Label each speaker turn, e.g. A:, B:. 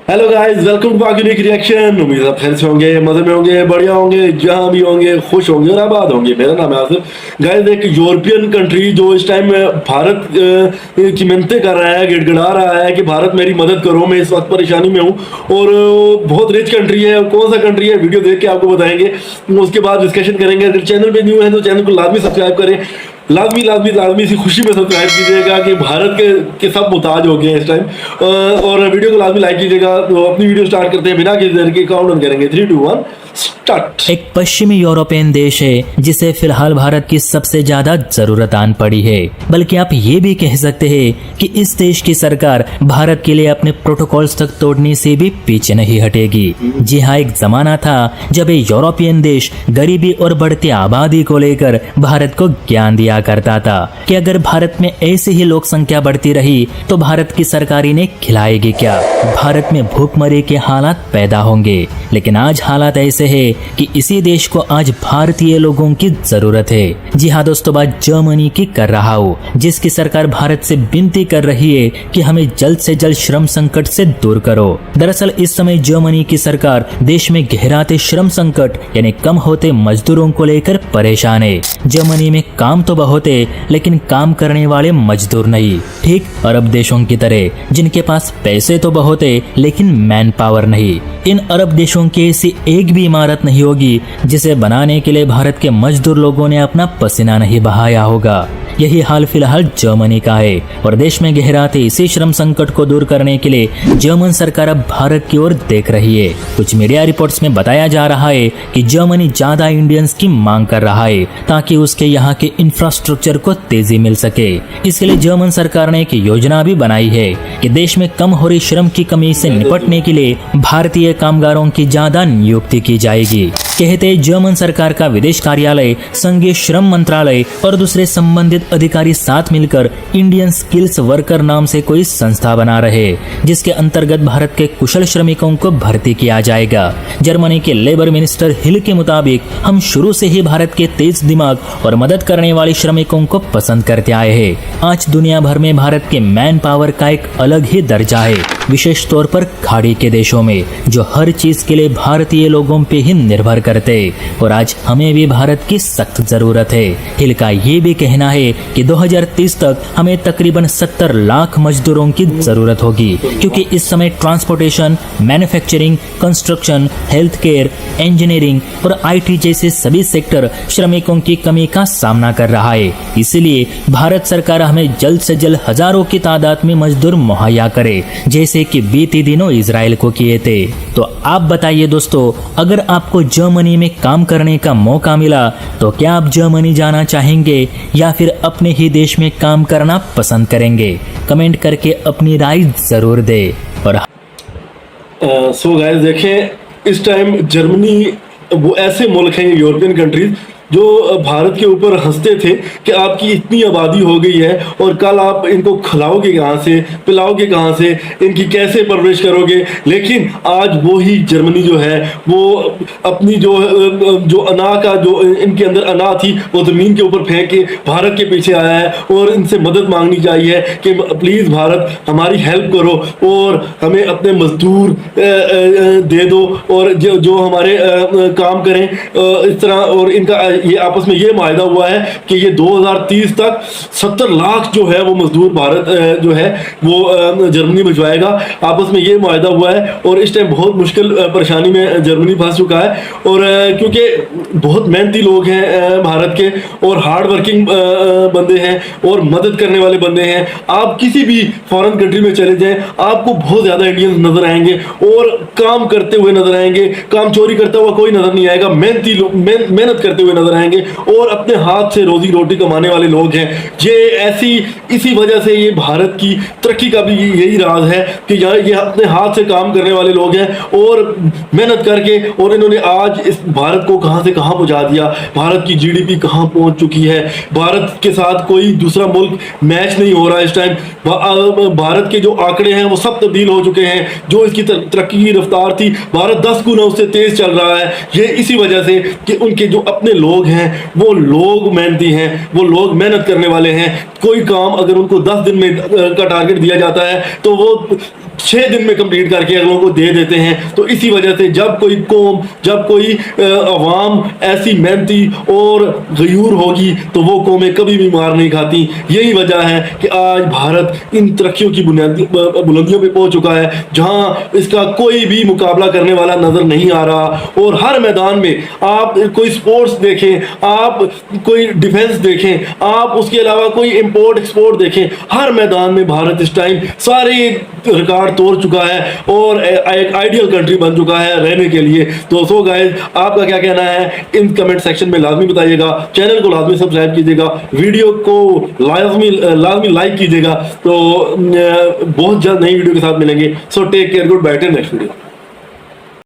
A: Hello guys, welcome to Unique Reaction. उम्मीद है आप खैर से होंगे, मजे में होंगे, बढ़िया होंगे, जहां भी होंगे खुश होंगे और आबाद होंगे। मेरा नाम है आसिफ। गाइस, एक यूरोपियन कंट्री जो इस टाइम भारत की मिन्नतें कर रहा है, गिड़गिड़ा रहा है कि भारत मेरी मदद करो, मैं इस वक्त परेशानी में हूँ। और बहुत रिच कंट्री है। कौन सा कंट्री है, वीडियो देख के आपको बताएंगे, उसके बाद डिस्कशन करेंगे। अगर चैनल पे न्यू है तो चैनल को लाजमी सब्सक्राइब करें। लाजमी लाजमी लाजमी इसी खुशी में सब्सक्राइब कीजिएगा कि भारत के सब मुताज हो गए हैं इस टाइम। और वीडियो को लाजमी लाइक कीजिएगा। तो अपनी वीडियो स्टार्ट करते हैं बिना किसी देर के। काउंटडाउन करेंगे 3, 2, 1 स्टार्ट।
B: एक पश्चिमी यूरोपियन देश है जिसे फिलहाल भारत की सबसे ज्यादा जरूरत आन पड़ी है। बल्कि आप ये भी कह सकते हैं कि इस देश की सरकार भारत के लिए अपने प्रोटोकॉल्स तक तोड़ने से भी पीछे नहीं हटेगी। जी हाँ, एक जमाना था जब ये यूरोपियन देश गरीबी और बढ़ती आबादी को लेकर भारत को ज्ञान दिया करता था कि अगर भारत में ऐसे ही लोक संख्या बढ़ती रही तो भारत की सरकार इन्हें खिलाएगी क्या, भारत में भूखमरी के हालात पैदा होंगे। लेकिन आज हालात ऐसे है कि इसी देश को आज भारतीय लोगों की जरूरत है। जी हाँ दोस्तों, बात जर्मनी की कर रहा हूँ, जिसकी सरकार भारत से विनती कर रही है कि हमें जल्द से जल्द श्रम संकट से दूर करो। दरअसल इस समय जर्मनी की सरकार देश में गहराते श्रम संकट यानी कम होते मजदूरों को लेकर परेशान है। जर्मनी में काम तो बहुत है लेकिन काम करने वाले मजदूर नहीं। ठीक अरब देशों की तरह जिनके पास पैसे तो बहुत है लेकिन मैन पावर नहीं। इन अरब देशों की ऐसी एक भी इमारत नहीं होगी जिसे बनाने के लिए भारत के मजदूर लोगों ने अपना पसीना नहीं बहाया होगा। यही हाल फिलहाल जर्मनी का है और देश में गहराते इसी श्रम संकट को दूर करने के लिए जर्मन सरकार अब भारत की ओर देख रही है। कुछ मीडिया रिपोर्ट्स में बताया जा रहा है कि जर्मनी ज्यादा इंडियंस की मांग कर रहा है ताकि उसके यहाँ के इंफ्रास्ट्रक्चर को तेजी मिल सके। इसके लिए जर्मन सरकार ने एक योजना भी बनाई है कि देश में कम हो रही श्रम की कमी से निपटने के लिए भारतीय कामगारों की ज्यादा नियुक्ति की जाएगी। कहते जर्मन सरकार का विदेश कार्यालय, संघीय श्रम मंत्रालय और दूसरे संबंधित अधिकारी साथ मिलकर इंडियन स्किल्स वर्कर नाम से कोई संस्था बना रहे, जिसके अंतर्गत भारत के कुशल श्रमिकों को भर्ती किया जाएगा। जर्मनी के लेबर मिनिस्टर हिल के मुताबिक हम शुरू से ही भारत के तेज दिमाग और मदद करने वाले श्रमिकों को पसंद करते आए हैं। आज दुनिया भर में भारत के मैन पावर का एक अलग ही दर्जा है, विशेष तौर पर खाड़ी के देशों में जो हर चीज के लिए भारतीय लोगों पे ही निर्भर करते। और आज हमें भी भारत की सख्त जरूरत है। हिल का ये भी कहना है कि 2030 तक हमें तकरीबन 70 लाख मजदूरों की जरूरत होगी, क्योंकि इस समय transportation, manufacturing, construction, health care, engineering और IT जैसे सभी सेक्टर श्रमिकों की कमी का सामना कर रहा है। इसलिए भारत सरकार हमें जल्द से जल्द हजारों की तादाद में मजदूर मुहैया करे, जैसे कि बीते दिनों इजराइल को किए थे। तो आप बताइए दोस्तों, अगर आपको जर्मनी में काम करने का मौका मिला तो क्या आप जर्मनी जाना चाहेंगे या फिर अपने ही देश में काम करना पसंद करेंगे? कमेंट करके अपनी राय जरूर दे। और
A: सो गाइस, देखें इस टाइम जर्मनी वो ऐसे मुल्क हैं, यूरोपियन कंट्रीज, जो भारत के ऊपर हंसते थे कि आपकी इतनी आबादी हो गई है और कल आप इनको खिलाओगे कहाँ से, पिलाओगे कहाँ से, इनकी कैसे परवरिश करोगे। लेकिन आज वो ही जर्मनी जो है वो अपनी जो अना का जो इनके अंदर अना थी वो ज़मीन के ऊपर फेंक के भारत के पीछे आया है और इनसे मदद मांगनी चाहिए कि प्लीज़ भारत हमारी हेल्प करो और हमें अपने मजदूर दे दो और जो हमारे काम करें इस तरह। और इनका ये आपस में ये मायदा हुआ है कि ये 2030 तक 70 लाख जो है वो मजदूर भारत जो है वो जर्मनी भिजवाएगा। आपस में ये मायदा हुआ है और इस टाइम बहुत मुश्किल परेशानी में जर्मनी फंस चुका है। और क्योंकि बहुत मेहनती लोग हैं भारत के और हार्ड वर्किंग बंदे हैं और मदद करने वाले बंदे हैं। आप किसी भी फॉरेन कंट्री में चले जाएं, आपको बहुत ज़्यादा इंडियंस नजर आएंगे और काम करते हुए नजर आएंगे। काम चोरी करता हुआ कोई नजर नहीं आएगा, मेहनती लोग मेहनत करते हुए नजर आएंगे और अपने हाथ से रोजी रोटी कमाने वाले लोग हैं। ये इसी वजह से ये भारत की तरक्की का भी यही राज है कि ये अपने हाथ से काम करने वाले लोग हैं और मेहनत करके, और इन्होंने आज इस भारत को कहां से कहां पहुंचा दिया। भारत की GDP कहां पहुंच चुकी है, भारत के साथ कोई दूसरा मुल्क मैच नहीं हो रहा इस टाइम। भारत के जो आंकड़े हैं वो सब तब्दील हो चुके हैं। जो इसकी तरक्की की रफ्तार थी, भारत 10 गुना उससे तेज चल रहा है। ये इसी वजह से कि उनके जो अपने लोग हैं वो लोग मेहनती हैं, वो लोग मेहनत करने वाले हैं। कोई काम अगर उनको 10 दिन में का टारगेट दिया जाता है तो वो 6 दिन में कंप्लीट करके अगलों को दे देते हैं। तो इसी वजह से जब कोई कौम, जब कोई अवाम ऐसी मेहनती और गयूर होगी तो वो कौमें कभी भी मार नहीं खाती। यही वजह है कि आज भारत इन तरक्कियों की बुलंदियों पे पहुंच चुका है जहां इसका कोई भी मुकाबला करने वाला नजर नहीं आ रहा। और हर मैदान में आप कोई स्पोर्ट्स देखें, आप कोई डिफेंस देखें, आप उसके अलावा कोई इंपोर्ट एक्सपोर्ट देखें, हर मैदान में भारत इस टाइम सारे रिकॉर्ड तोड़ चुका है और एक आइडियल कंट्री बन चुका है रहने के लिए। तो सो गाइस, आपका क्या कहना है इन कमेंट सेक्शन में लाजमी बताइएगा। चैनल को लाजमी सब्सक्राइब कीजिएगा, वीडियो को लाजमी लाइक कीजिएगा। तो बहुत जल्द नई वीडियो के साथ मिलेंगे। So take care, good bye, till next video.